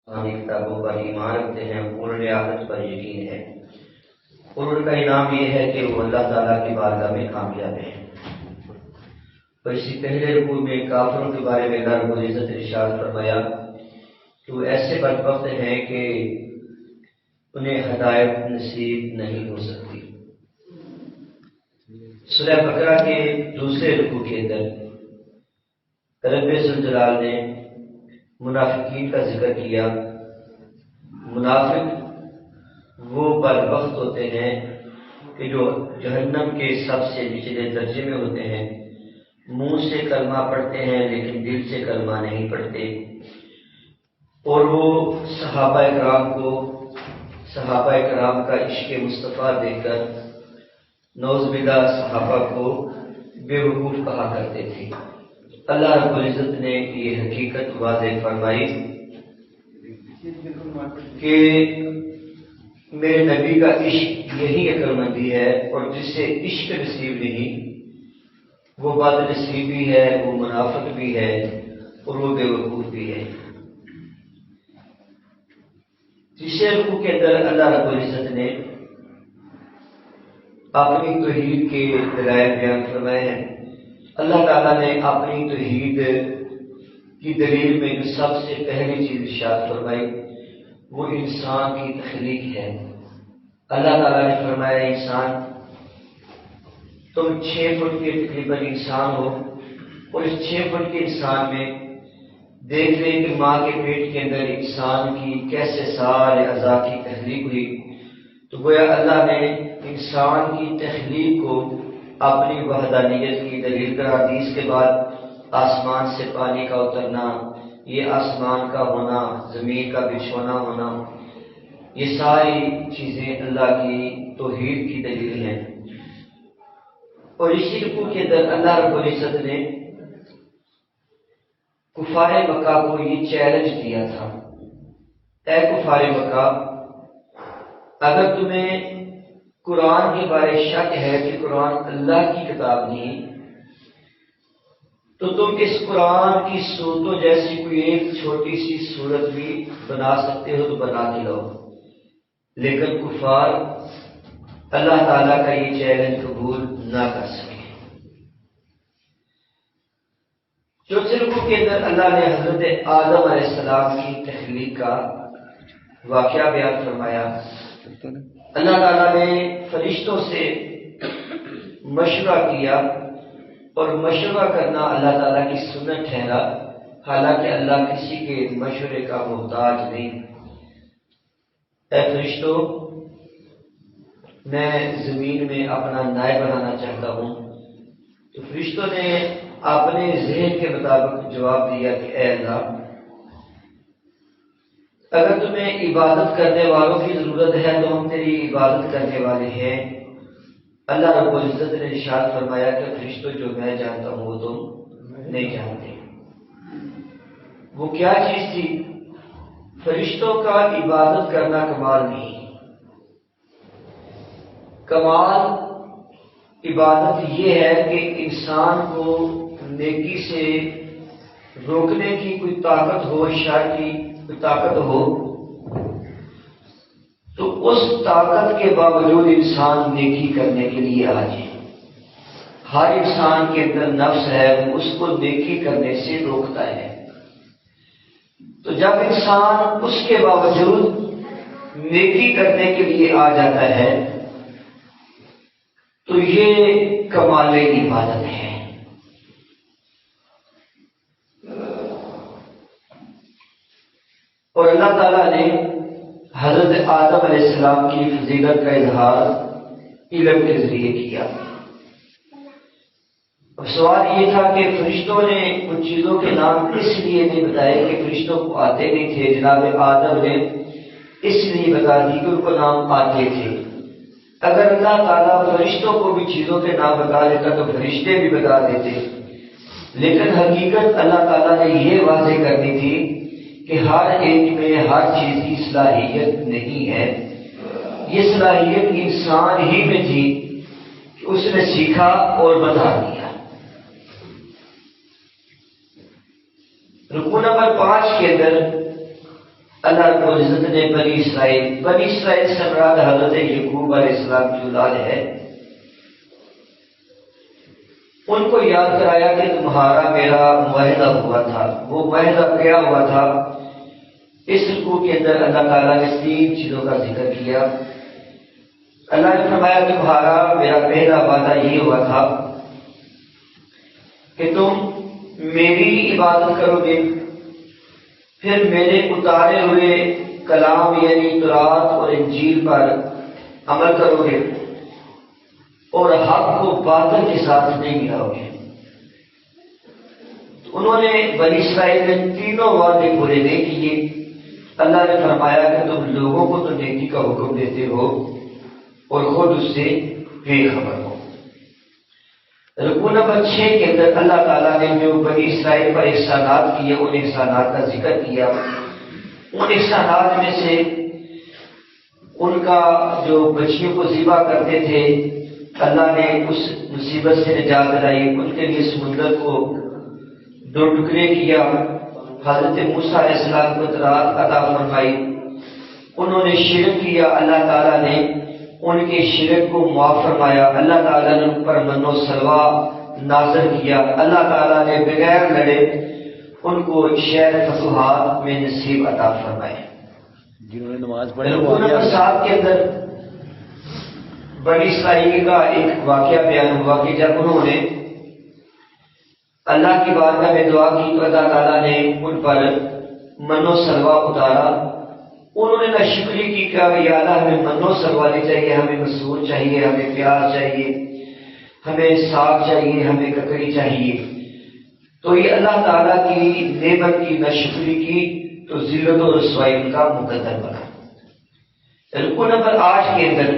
کتابوں پر ایمان رکھتے ہیں، پورے آخرت پر یقین ہے، اور ان کا انعام یہ ہے کہ وہ اللہ تعالیٰ کی بارگاہ میں کامیاب ہیں۔ اور اسی پہلے رکوع میں کافروں کے بارے میں اللہ رب العزت نے ارشاد فرمایا کہ وہ ایسے بدبخت ہیں کہ انہیں ہدایت نصیب نہیں ہو سکتی۔ سورہ بقرہ کے دوسرے رکوع کے اندر رب ذوالجلال نے منافقین کا ذکر کیا۔ منافق وہ بدبخت ہوتے ہیں کہ جو جہنم کے سب سے نچلے درجے میں ہوتے ہیں، منہ سے کلمہ پڑھتے ہیں لیکن دل سے کلمہ نہیں پڑھتے، اور وہ صحابہ کرام کا عشق مصطفیٰ دیکھ کر نعوذ باللہ صحابہ کو بے وقوف کہا کرتے تھے۔ اللہ رب العزت نے یہ حقیقت واضح فرمائی کہ میرے نبی کا عشق یہی عقلمندی ہے، اور جس سے عشق نصیب نہیں وہ بد نصیب بھی ہے، وہ منافق بھی ہے، اور وہ بے وقوف بھی ہے۔ تیسرے رکوع کے اندر اللہ رب العزت نے اپنی توحید کے دلائل بیان فرمائے ہیں۔ اللہ تعالیٰ نے اپنی توحید کی دلیل میں جو سب سے پہلی چیز ارشاد فرمائی وہ انسان کی تخلیق ہے۔ اللہ تعالیٰ نے فرمایا انسان تم 6 فٹ کے تقریباً انسان ہو، اور اس 6 فٹ کے انسان میں دیکھ لیں کہ ماں کے پیٹ کے اندر انسان کی کیسے سارے اعضاء کی تخلیق ہوئی۔ تو گویا اللہ نے انسان کی تخلیق کو اپنی وحدانیت کی دلیل قرار دی۔ اس کے بعد آسمان سے پانی کا اترنا، یہ آسمان کا ہونا، زمین کا بچھونا ہونا، یہ ساری چیزیں اللہ کی توحید کی دلیل ہیں۔ اور اسی رکوع کے اندر اللہ رب العزت نے کفار مکہ کو یہ چیلنج دیا تھا، اے کفار مکہ، اگر تمہیں قرآن کے بارے شک ہے کہ قرآن اللہ کی کتاب نہیں، تو تم اس قرآن کی صورتوں جیسی کوئی ایک چھوٹی سی صورت بھی بنا سکتے ہو تو بنا کے لاؤ۔ لیکن کفار اللہ تعالیٰ کا یہ چیلنج قبول نہ کر سکے۔ چوتھے رکوع کے اندر اللہ نے حضرت آدم علیہ السلام کی تخلیق کا واقعہ بیان فرمایا۔ اللہ تعالیٰ نے فرشتوں سے مشورہ کیا، اور مشورہ کرنا اللہ تعالیٰ کی سنت ٹھہرا، حالانکہ اللہ کسی کے مشورے کا محتاج نہیں۔ اے فرشتوں، میں زمین میں اپنا نائب بنانا چاہتا ہوں۔ تو فرشتوں نے اپنے ذہن کے مطابق جواب دیا کہ اے اللہ، اگر تمہیں عبادت کرنے والوں کی ضرورت ہے تو ہم تیری عبادت کرنے والے ہیں۔ اللہ رب العزت نے ارشاد فرمایا کہ فرشتوں جو میں جانتا ہوں وہ تم نہیں جانتے۔ وہ کیا چیز تھی؟ فرشتوں کا عبادت کرنا کمال نہیں، کمال عبادت یہ ہے کہ انسان کو نیکی سے روکنے کی کوئی طاقت ہو، شر کی کوئی طاقت ہو، تو اس طاقت کے باوجود انسان نیکی کرنے کے لیے آ جائے۔ ہر انسان کے اندر نفس ہے، وہ اس کو نیکی کرنے سے روکتا ہے۔ تو جب انسان اس کے باوجود نیکی کرنے کے لیے آ جاتا ہے تو یہ کمال عبادت ہے۔ اور اللہ تعالیٰ نے حضرت آدم علیہ السلام کی فضیلت کا اظہار علم کے ذریعے کیا۔ اب سوال یہ تھا کہ فرشتوں نے ان چیزوں کے نام اس لیے نہیں بتائے کہ فرشتوں کو آتے نہیں تھے، جناب آدم نے اس لیے بتا دی کہ ان کو نام آتے تھے۔ اگر اللہ تعالیٰ فرشتوں کو بھی چیزوں کے نام بتا دیتا تو فرشتے بھی بتا دیتے، لیکن حقیقت اللہ تعالیٰ نے یہ واضح کرنی تھی کہ ہر ایک میں ہر چیز کی صلاحیت نہیں ہے۔ یہ صلاحیت انسان ہی میں تھی کہ اس نے سیکھا اور بتا دیا۔ رکوع نمبر 5 کے اندر اللہ رب العزت نے بنی اسرائیل سے مراد حضرت یعقوب علیہ السلام کی اولاد ہے، ان کو یاد کرایا کہ تمہارا میرا معاہدہ ہوا تھا۔ وہ معاہدہ کیا ہوا تھا؟ اس رکوع کے اندر اللہ تعالیٰ نے 3 چیزوں کا ذکر کیا۔ اللہ نے فرمایا تمہارا میرا پہلا وعدہ یہ ہوا تھا کہ تم میری عبادت کرو گے، پھر میرے اتارے ہوئے کلام یعنی تورات اور انجیل پر عمل کرو گے اور حق کو باطل کے ساتھ نہیں ملاؤ گے۔ تو انہوں نے بنی اسرائیل نے تینوں وعدے پورے نہیں کیے۔ اللہ نے فرمایا کہ تم لوگوں کو تو نیکی کا حکم دیتے ہو اور خود اس سے بے خبر ہو۔ رکوع نمبر 6 کے اندر اللہ تعالیٰ نے جو بنی اسرائیل پر احسانات کیے ان احسانات کا ذکر کیا۔ ان احسانات میں سے ان کا جو بچیوں کو ذبح کرتے تھے اللہ نے اس مصیبت سے نجات دلائی، ان کے لیے سمندر کو 2 ٹکڑے کیا، حضرت موسیٰ علیہ السلام کو طاقت عطا فرمائی۔ انہوں نے شرک کیا، اللہ تعالیٰ نے ان کے شرک کو معاف فرمایا، اللہ تعالیٰ نے ان پر من و سلوہ نازل کیا، اللہ تعالیٰ نے بغیر لڑے ان کو شہر فتوحات میں نصیب عطا فرمائے۔ جنہوں نے نماز پڑھی رکوع نمبر 7 کے اندر بنی اسرائیل کا ایک واقعہ بیان ہوا کہ جب انہوں نے اللہ کی بارگاہ میں دعا کی تو اللہ تعالیٰ نے ان پر من و سلوہ اتارا۔ انہوں نے نہ شکری کی کہ یا اللہ ہمیں من و سلوہ نہیں چاہیے، ہمیں مسور چاہیے، ہمیں پیاز چاہیے، ہمیں ساگ چاہیے، ہمیں ککڑی چاہیے۔ تو یہ اللہ تعالیٰ کی نعمت کی نہ شکری کی تو ذلت و رسوائی ان کا مقدر بنا۔ رکوع نمبر 8 کے اندر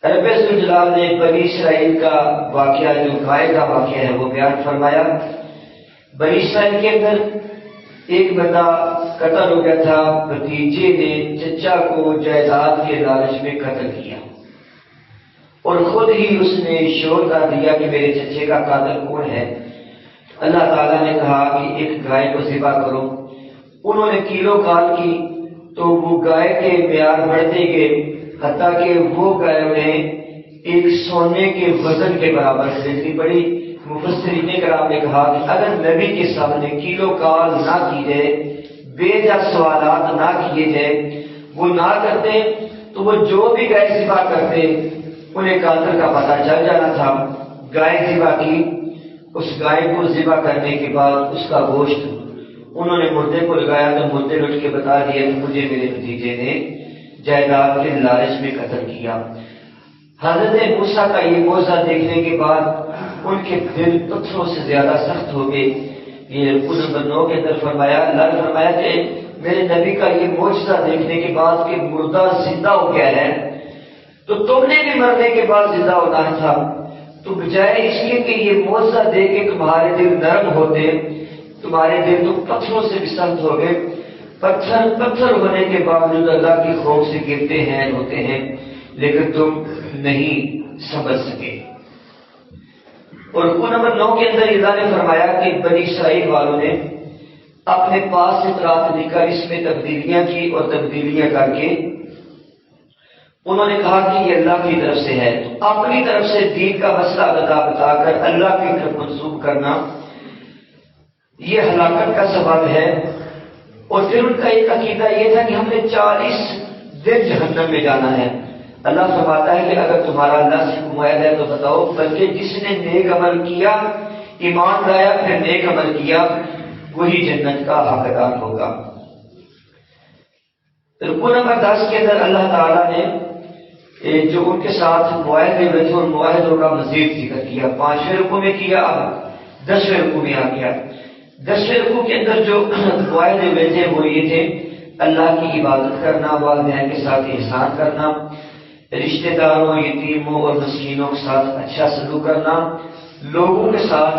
رب ذوالجلال نے بنی اسرائیل کا واقعہ جو گائے کا واقعہ ہے وہ بیان فرمایا۔ بنی اسرائیل کے اندر ایک بندہ قتل ہو گیا تھا، بھتیجے نے چچا کو جائیداد کے لالچ میں قتل کیا اور خود ہی اس نے شور کر دیا کہ میرے چچے کا قاتل کون ہے۔ اللہ تعالیٰ نے کہا کہ ایک گائے کو ذبح کرو۔ انہوں نے کیلو کال کی تو وہ گائے کے معیار بڑھتے گئے حتیٰ کہ وہ گائے انہیں ایک سونے کے وزن کے برابر خریدنی پڑی۔ مفسرین کرام نے کہا کہ اگر نبی کے سامنے کیلو کال نہ کی جائے، بے جا سوالات نہ کیے جائے، وہ نہ کرتے تو وہ جو بھی گائے ذبح کرتے انہیں قاتل کا پتہ چل جانا تھا۔ گائے ذبح کی، اس گائے کو ذبح کرنے کے بعد اس کا گوشت انہوں نے مردے کو لگایا تو مردے لٹ کے بتا دیا کہ مجھے میرے بھتیجے نے جائیداد کے لالچ میں قتل کیا۔ حضرت موسیٰ کا یہ معجزہ دیکھنے کے بعد ان کے دل پتھروں سے زیادہ سخت ہو گئے۔ یہ رکوع نمبر 9 کے اندر فرمایا، اللہ نے فرمایا کہ میرے نبی کا یہ معجزہ دیکھنے کے بعد کہ مردہ زندہ ہو گیا ہے تو تم نے بھی مرنے کے بعد زندہ ہونا تھا، تو بجائے اس کے کہ یہ معجزہ دیکھ کے تمہارے دل نرم ہوتے، تمہارے دل تو پتھروں سے بھی سخت ہو گئے۔ پتھر ہونے کے باوجود اللہ کے خوف سے گرتے ہیں روتے ہیں، لیکن تم نہیں سمجھ سکے۔ اور رکوع نمبر 9 کے اندر اللہ نے فرمایا کہ بنی اسرائیل والوں نے اپنے پاس سے طرات نکال اس میں تبدیلیاں کی اور تبدیلیاں کر کے انہوں نے کہا کہ یہ اللہ کی طرف سے ہے، تو اپنی طرف سے دین کا مسئلہ بتا کر اللہ کی طرف منسوب کرنا یہ ہلاکت کا سبب ہے۔ اور پھر ان کا ایک عقیدہ یہ تھا کہ ہم نے 40 دن جہنم میں جانا ہے۔ اللہ فرماتا ہے کہ اگر تمہارا اللہ سے معاہدہ ہے تو بتاؤ، بلکہ جس نے نیک عمل کیا، ایمان لایا پھر نیک عمل کیا، وہی جنت کا حقدار ہوگا۔ رکوع نمبر 10 کے اندر اللہ تعالیٰ نے جو ان کے ساتھ معاہدے ہوئے تھے ان معاہدوں کا مزید ذکر کیا۔ 5ویں رکوع میں کیا، اب 10ویں رکوع میں آ گیا۔ 10ویں رکوع کے اندر جو معاہدے ہوئے تھے وہ یہ تھے اللہ کی عبادت کرنا، والدین کے ساتھ احسان کرنا، رشتہ داروں، یتیموں اور مسکینوں کے ساتھ اچھا سلوک کرنا، لوگوں کے ساتھ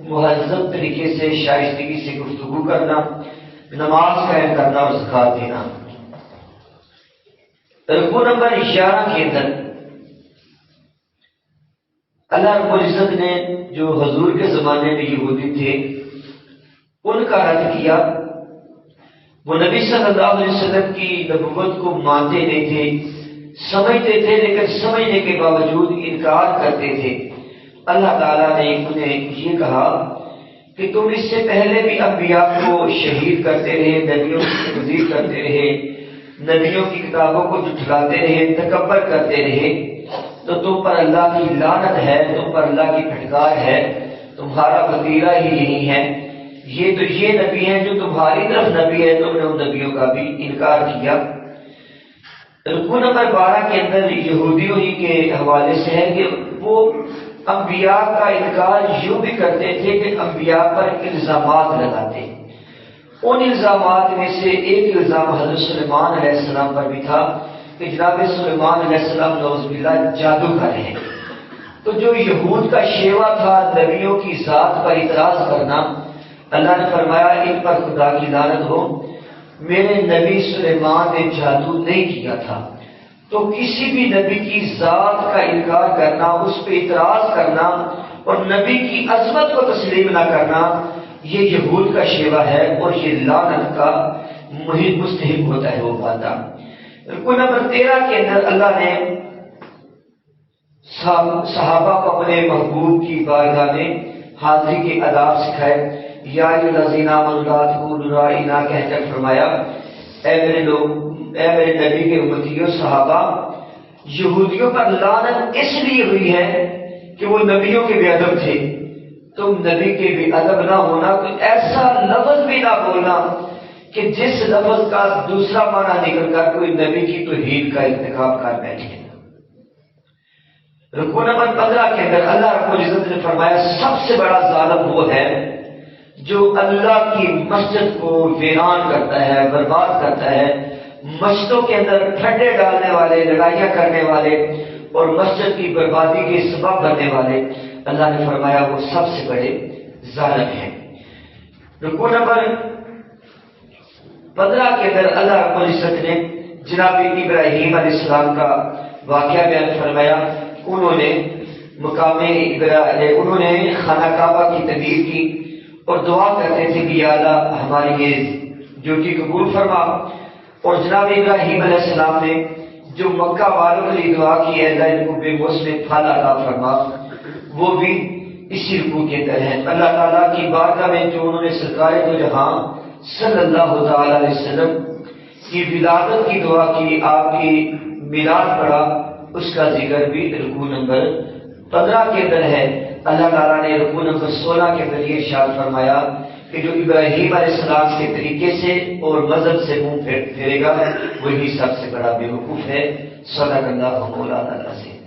مہذب طریقے سے شائستگی سے گفتگو کرنا، نماز قائم کرنا اور زکوٰۃ دینا۔ رکوع نمبر 11 کے اندر اللہ رب العزت نے جو حضور کے زمانے میں یہودی تھے ان کا رد کیا۔ وہ نبی صلی اللہ علیہ وسلم کی نبوت کو مانتے نہیں تھے، سمجھتے تھے لیکن سمجھنے کے باوجود انکار کرتے تھے۔ اللہ تعالیٰ نے انہیں یہ کہا کہ تم اس سے پہلے بھی انبیاء کو شہید کرتے رہے، نبیوں کی تکذیب کرتے رہے، نبیوں کی کتابوں کو جھٹلاتے رہے، تکبر کرتے رہے، تو تم پر اللہ کی لعنت ہے، تم پر اللہ کی پھٹکار ہے، تمہارا وتیرہ ہی یہی ہے۔ یہ تو یہ نبی ہیں جو تمہاری طرف نبی ہے، تم نے ان نبیوں کا بھی انکار کیا۔ رکوع نمبر 12 کے اندر یہودیوں ہی کے حوالے سے ہے کہ وہ انبیاء کا انکار یوں بھی کرتے تھے کہ انبیاء پر الزامات لگاتے۔ ان الزامات میں سے ایک الزام حضرت سلیمان علیہ السلام پر بھی تھا کہ جناب سلیمان علیہ السلام نعوذ باللہ جادوگر ہیں۔ تو جو یہود کا شیوا تھا نبیوں کی ذات پر اعتراض کرنا، اللہ نے فرمایا ان پر خدا کی لعنت ہو، میرے نبی سلیمان نے جادو نہیں کیا تھا۔ تو کسی بھی نبی کی ذات کا انکار کرنا، اس پہ اعتراض کرنا اور نبی کی عظمت کو تسلیم نہ کرنا، یہ یہود کا شیوا ہے اور یہ لعنت کا مستحق ہوتا ہے وہ بندہ۔ رکوع نمبر 13 کے اندر اللہ نے صحابہ کو اپنے محبوب کی بارگاہ میں حاضری کے آداب سکھائے۔ یا ایھا الذین آمنوا لا تقولوا راعنا کہہ کر فرمایا، اے میرے لوگ، اے میرے نبی کے امتیوں صحابہ، یہودیوں پر لعنت اس لیے ہوئی ہے کہ وہ نبیوں کے بے ادب تھے۔ تم نبی کے بے ادب نہ ہونا، کوئی ایسا لفظ بھی نہ بولنا کہ جس لفظ کا دوسرا معنی نکل کر کوئی نبی کی توہین کا ارتکاب کر بیٹھے۔ رکوع نمبر 15 کے اندر اللہ رب العزت نے فرمایا سب سے بڑا ظالم وہ ہے جو اللہ کی مسجد کو ویران کرتا ہے، برباد کرتا ہے، مسجدوں کے اندر ٹھنڈے ڈالنے والے، لڑائیاں کرنے والے اور مسجد کی بربادی کے سبب بننے والے، اللہ نے فرمایا وہ سب سے بڑے ظالم ہیں۔ رکوع نمبر 15 کے اندر اللہ رب العزت نے جناب ابراہیم علیہ السلام کا واقعہ بیان فرمایا۔ انہوں نے خانہ کعبہ کی تعمیر کی اور دعا کرتے تھے کہ یا اللہ ہماری یہ ڈیوٹی قبول فرما، اور جناب ابراہیم علیہ السلام نے جو مکہ والوں کے لیے دعا کی ہے اللہ ان کو بے موسم پھل عطا فرما، وہ بھی اسی رکوع کے اندر ہے۔ اللہ تعالیٰ کی بارگاہ میں جو انہوں نے سرکار دو جہاں صلی اللہ تعالی علیہ وسلم کی ولادت کی دعا کی، آپ کی میلاد پڑھا، اس کا ذکر بھی رکوع نمبر 15 کے اندر ہے۔ اللہ تعالیٰ نے رکوع نمبر 16 کے اندر یہ ارشاد فرمایا کہ جو ابراہیم علیہ السلام کے طریقے سے اور مذہب سے منہ پھیرے گا وہی سب سے بڑا بیوقوف ہے۔ صدق اللہ مولانا العظیم۔